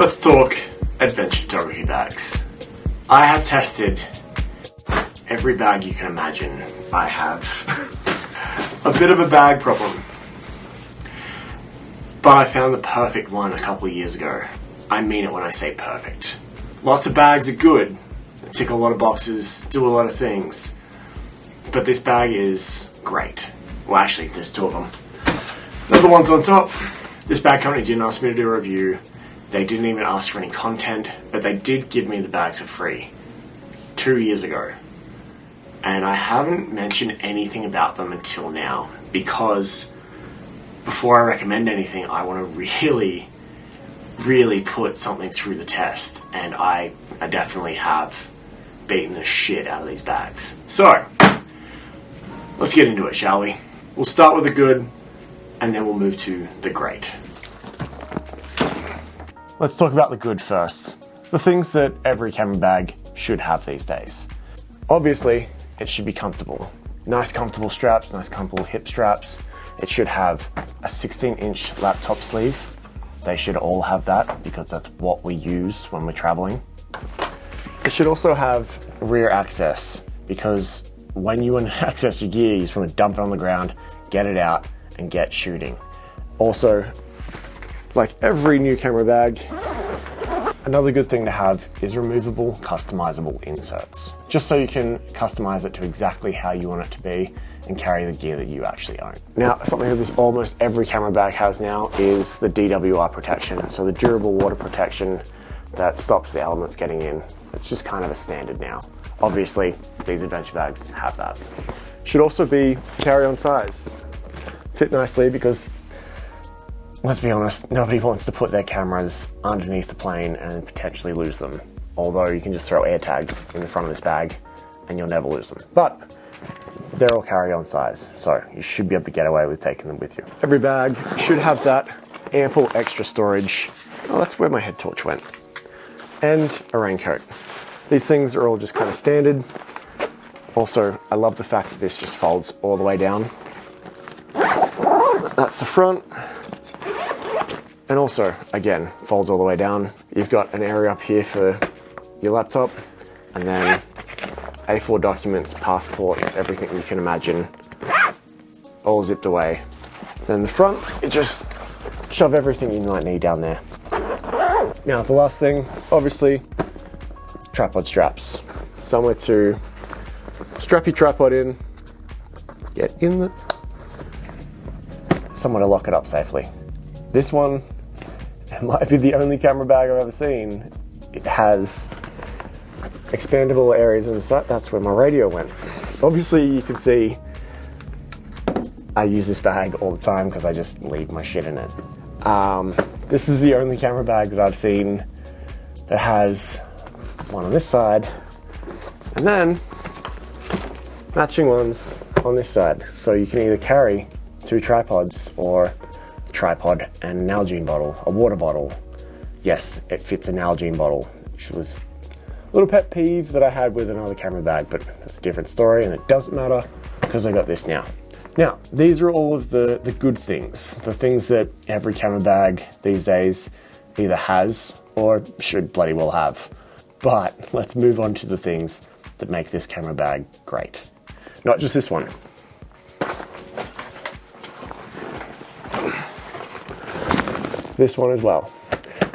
Let's talk adventure photography bags. I have tested every bag you can imagine. I have a bit of a bag problem, but I found the perfect one a couple of years ago. I mean it when I say perfect. Lots of bags are good, they tick a lot of boxes, do a lot of things, but this bag is great. Well, actually, there's two of them. They're the ones on top. This bag company didn't ask me to do a review. They didn't even ask for any content, but they did give me the bags for free 2 years ago. And I haven't mentioned anything about them until now, because before I recommend anything, I want to really put something through the test, and I definitely have beaten the shit out of these bags. So, let's get into it, shall we? We'll start with the good, and then we'll move to the great. Let's talk about the good first. The things that every camera bag should have these days. Obviously, it should be comfortable. Nice comfortable straps, nice comfortable hip straps. It should have a 16-inch laptop sleeve. They should all have that because that's what we use when we're traveling. It should also have rear access, because when you want to access your gear, you just want to dump it on the ground, get it out, and get shooting. Also, like every new camera bag, another good thing to have is removable, customizable inserts, just so you can customize it to exactly how you want it to be and carry the gear that you actually own. Now, something that this almost every camera bag has now is the DWR protection, so the durable water protection that stops the elements getting in. It's just kind of a standard now. Obviously, these adventure bags have that. Should also be carry-on size. Fit nicely because, let's be honest, nobody wants to put their cameras underneath the plane and potentially lose them. Although you can just throw air tags in the front of this bag and you'll never lose them. But they're all carry-on size, so you should be able to get away with taking them with you. Every bag should have that ample extra storage. Oh, that's where my head torch went. And a raincoat. These things are all just kind of standard. Also, I love the fact that this just folds all the way down. That's the front. And also, again, folds all the way down. You've got an area up here for your laptop, and then A4 documents, passports, everything you can imagine, all zipped away. Then the front, you just shove everything you might need down there. Now, the last thing, obviously, tripod straps. Somewhere to strap your tripod in, get in the... somewhere to lock it up safely. This one, it might be the only camera bag I've ever seen. It has expandable areas inside. That's where my radio went. Obviously, you can see I use this bag all the time because I just leave my shit in it. This is the only camera bag that I've seen that has one on this side and then matching ones on this side. So you can either carry 2 tripods or a tripod and an Nalgene bottle, a water bottle. Yes, it fits a Nalgene bottle, which was a little pet peeve that I had with another camera bag, but that's a different story and it doesn't matter because I got this now. Now, these are all of the good things, the things that every camera bag these days either has or should bloody well have. But let's move on to the things that make this camera bag great. Not just this one. This one as well.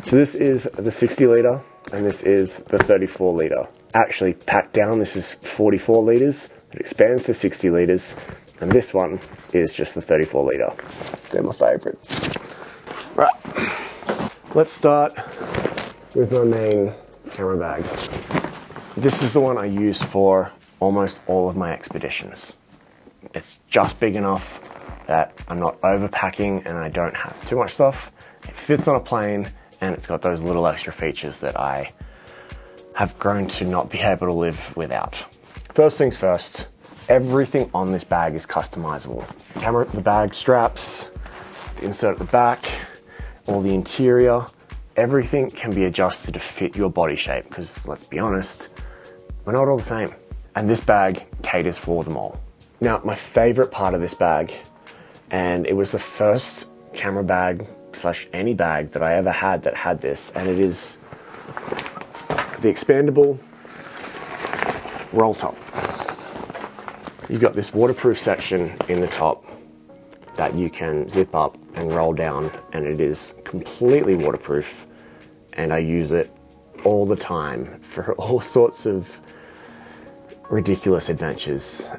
So this is the 60 litre and this is the 34 litre. Actually packed down, this is 44 litres. It expands to 60 litres. And this one is just the 34 litre. They're my favourite. Right, let's start with my main camera bag. This is the one I use for almost all of my expeditions. It's just big enough that I'm not overpacking and I don't have too much stuff. It fits on a plane and it's got those little extra features that I have grown to not be able to live without. First things first, everything on this bag is customizable. The bag straps, the insert at the back, all the interior, everything can be adjusted to fit your body shape because, let's be honest, we're not all the same. And this bag caters for them all. Now, my favorite part of this bag, and it was the first camera bag / any bag that I ever had that had this, and it is the expandable roll top. You've got this waterproof section in the top that you can zip up and roll down, and it is completely waterproof, and I use it all the time for all sorts of ridiculous adventures.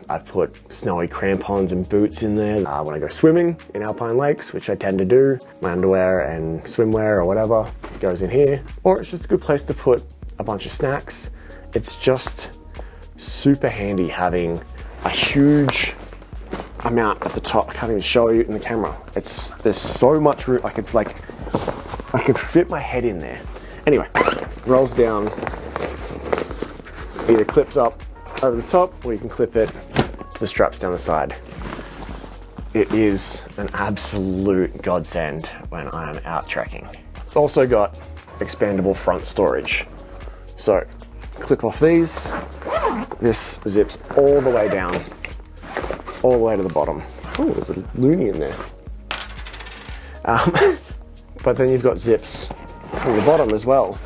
I've put snowy crampons and boots in there when I go swimming in alpine lakes, which I tend to do. My underwear and swimwear or whatever goes in here, or it's just a good place to put a bunch of snacks. It's just super handy having a huge amount at the top. I can't even show you in the camera. There's so much room. I could fit my head in there. Anyway, rolls down, either clips up over the top, or you can clip it to the straps down the side. It is an absolute godsend when I am out trekking. It's also got expandable front storage. So clip off these, this zips all the way down, all the way to the bottom. Oh, there's a loony in there. But then you've got zips from the bottom as well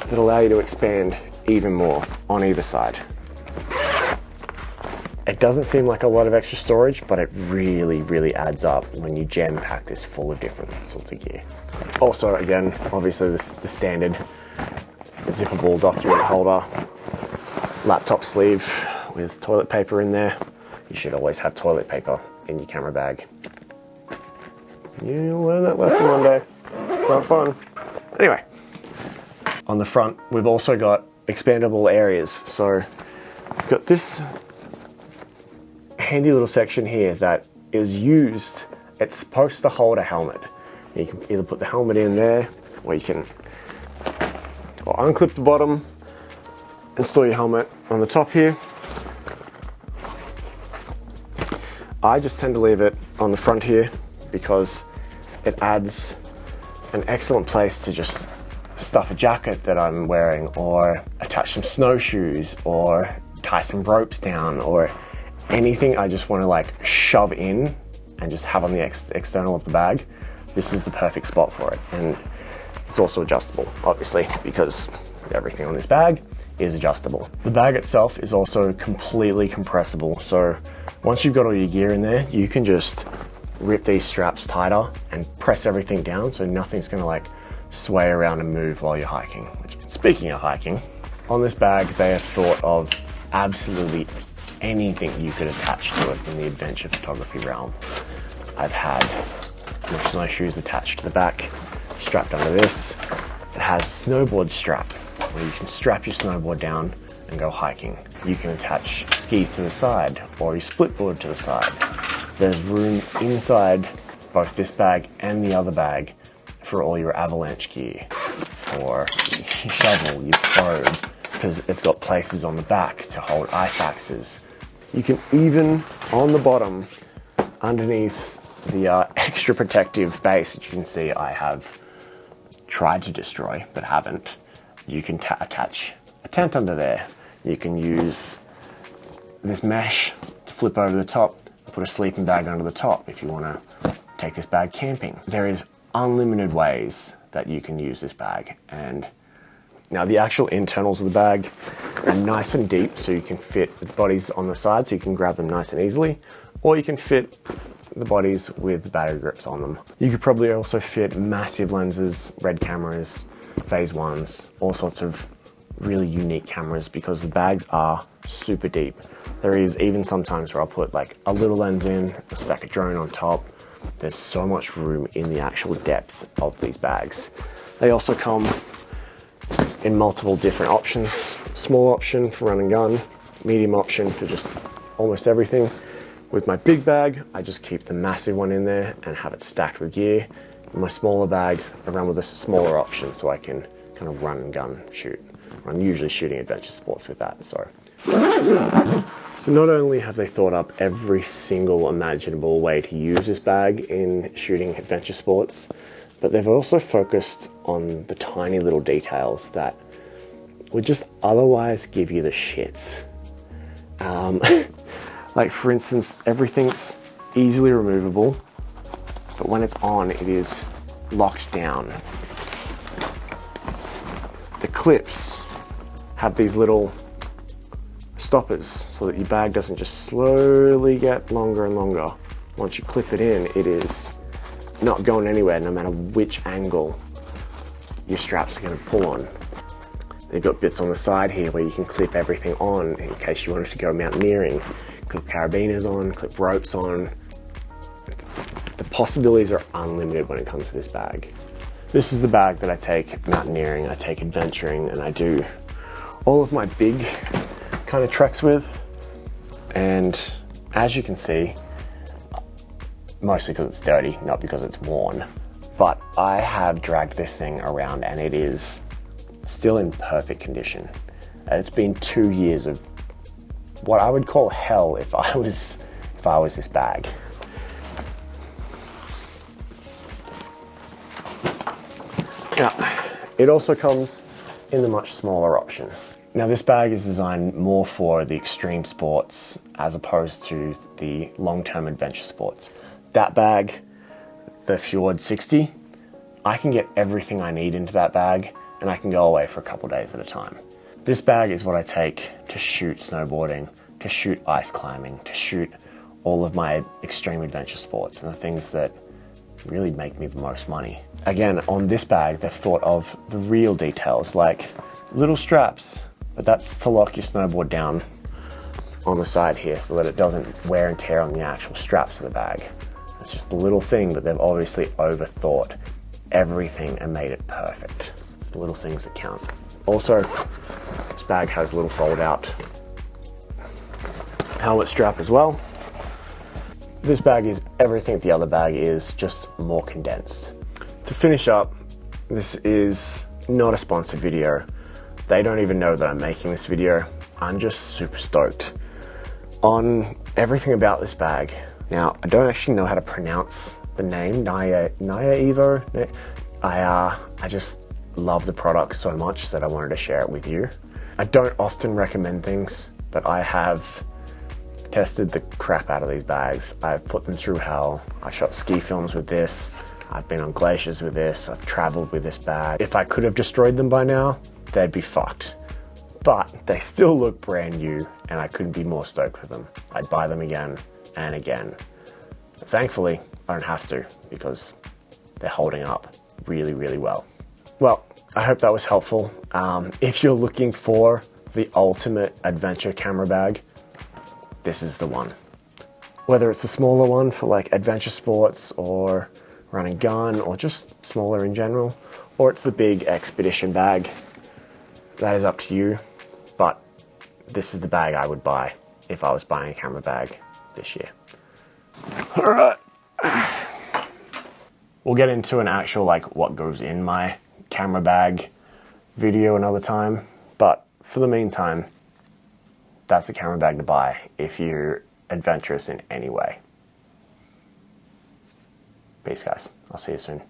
that allow you to expand even more on either side. It doesn't seem like a lot of extra storage, but it really, really adds up when you jam pack this full of different sorts of gear. Also, again, obviously the standard zippable document holder, laptop sleeve with toilet paper in there. You should always have toilet paper in your camera bag. You'll learn that lesson one day. It's not fun. Anyway, on the front, we've also got expandable areas. So we've got this handy little section here that is used. It's supposed to hold a helmet. You can either put the helmet in there, or you can unclip the bottom and store your helmet on the top here. I just tend to leave it on the front here because it adds an excellent place to just stuff a jacket that I'm wearing, or attach some snowshoes, or tie some ropes down, or anything I just want to like shove in and just have on the external of the bag. This is the perfect spot for it. And it's also adjustable, obviously, because everything on this bag is adjustable. The bag itself is also completely compressible. So once you've got all your gear in there, you can just rip these straps tighter and press everything down so nothing's gonna like sway around and move while you're hiking. Speaking of hiking, on this bag they have thought of absolutely anything you could attach to it in the adventure photography realm. I've had my snowshoes attached to the back, strapped under this. It has a snowboard strap where you can strap your snowboard down and go hiking. You can attach skis to the side or your split board to the side. There's room inside both this bag and the other bag for all your avalanche gear, or your shovel, your probe, because it's got places on the back to hold ice axes. You can even, on the bottom, underneath the extra protective base that you can see I have tried to destroy but haven't, you can attach a tent under there. You can use this mesh to flip over the top, put a sleeping bag under the top if you want to take this bag camping. There is unlimited ways that you can use this bag. And now the actual internals of the bag are nice and deep, so you can fit the bodies on the side so you can grab them nice and easily, or you can fit the bodies with the battery grips on them. You could probably also fit massive lenses, red cameras, phase ones, all sorts of really unique cameras, because the bags are super deep. There is even sometimes where I'll put like a little lens in, a stack of drone on top. There's so much room in the actual depth of these bags. They also come in multiple different options. Small option for run and gun, medium option for just almost everything. With my big bag, I just keep the massive one in there and have it stacked with gear. In my smaller bag, I run with a smaller option so I can kind of run and gun shoot. I'm usually shooting adventure sports with that, so not only have they thought up every single imaginable way to use this bag in shooting adventure sports, but they've also focused on the tiny little details that would just otherwise give you the shits. Like for instance, everything's easily removable. but when it's on, it is locked down. The clips have these little stoppers so that your bag doesn't just slowly get longer and longer. Once you clip it in, it is not going anywhere no matter which angle your straps are going to pull on. You've got bits on the side here where you can clip everything on in case you wanted to go mountaineering. Clip carabiners on, clip ropes on. The possibilities are unlimited when it comes to this bag. This is the bag that I take mountaineering, I take adventuring, and I do all of my big kind of treks with. And as you can see, mostly because it's dirty, not because it's worn, but I have dragged this thing around and it is still in perfect condition. It's been 2 years of what I would call hell if I was this bag. Now, it also comes in the much smaller option. Now, this bag is designed more for the extreme sports as opposed to the long-term adventure sports. That bag, the Fjord 60, I can get everything I need into that bag and I can go away for a couple days at a time. This bag is what I take to shoot snowboarding, to shoot ice climbing, to shoot all of my extreme adventure sports and the things that really make me the most money. Again, on this bag, they've thought of the real details, like little straps, but that's to lock your snowboard down on the side here so that it doesn't wear and tear on the actual straps of the bag. It's just a little thing, but they've obviously overthought everything and made it perfect. It's the little things that count. Also, this bag has a little fold-out helmet strap as well. This bag is everything the other bag is, just more condensed. To finish up, this is not a sponsored video. They don't even know that I'm making this video. I'm just super stoked on everything about this bag. Now, I don't actually know how to pronounce the name, NYA-EVO. I just love the product so much that I wanted to share it with you. I don't often recommend things, but I have tested the crap out of these bags. I've put them through hell. I shot ski films with this. I've been on glaciers with this. I've traveled with this bag. If I could have destroyed them by now, they'd be fucked. But they still look brand new and I couldn't be more stoked with them. I'd buy them again and again. But thankfully, I don't have to because they're holding up really, really well. Well, I hope that was helpful. If you're looking for the ultimate adventure camera bag, this is the one. Whether it's a smaller one for like adventure sports or run and gun or just smaller in general, or it's the big expedition bag, that is up to you. But this is the bag I would buy if I was buying a camera bag this year. All right. We'll get into an actual like what goes in my camera bag video another time. But for the meantime, that's a camera bag to buy if you're adventurous in any way. Peace, guys. I'll see you soon.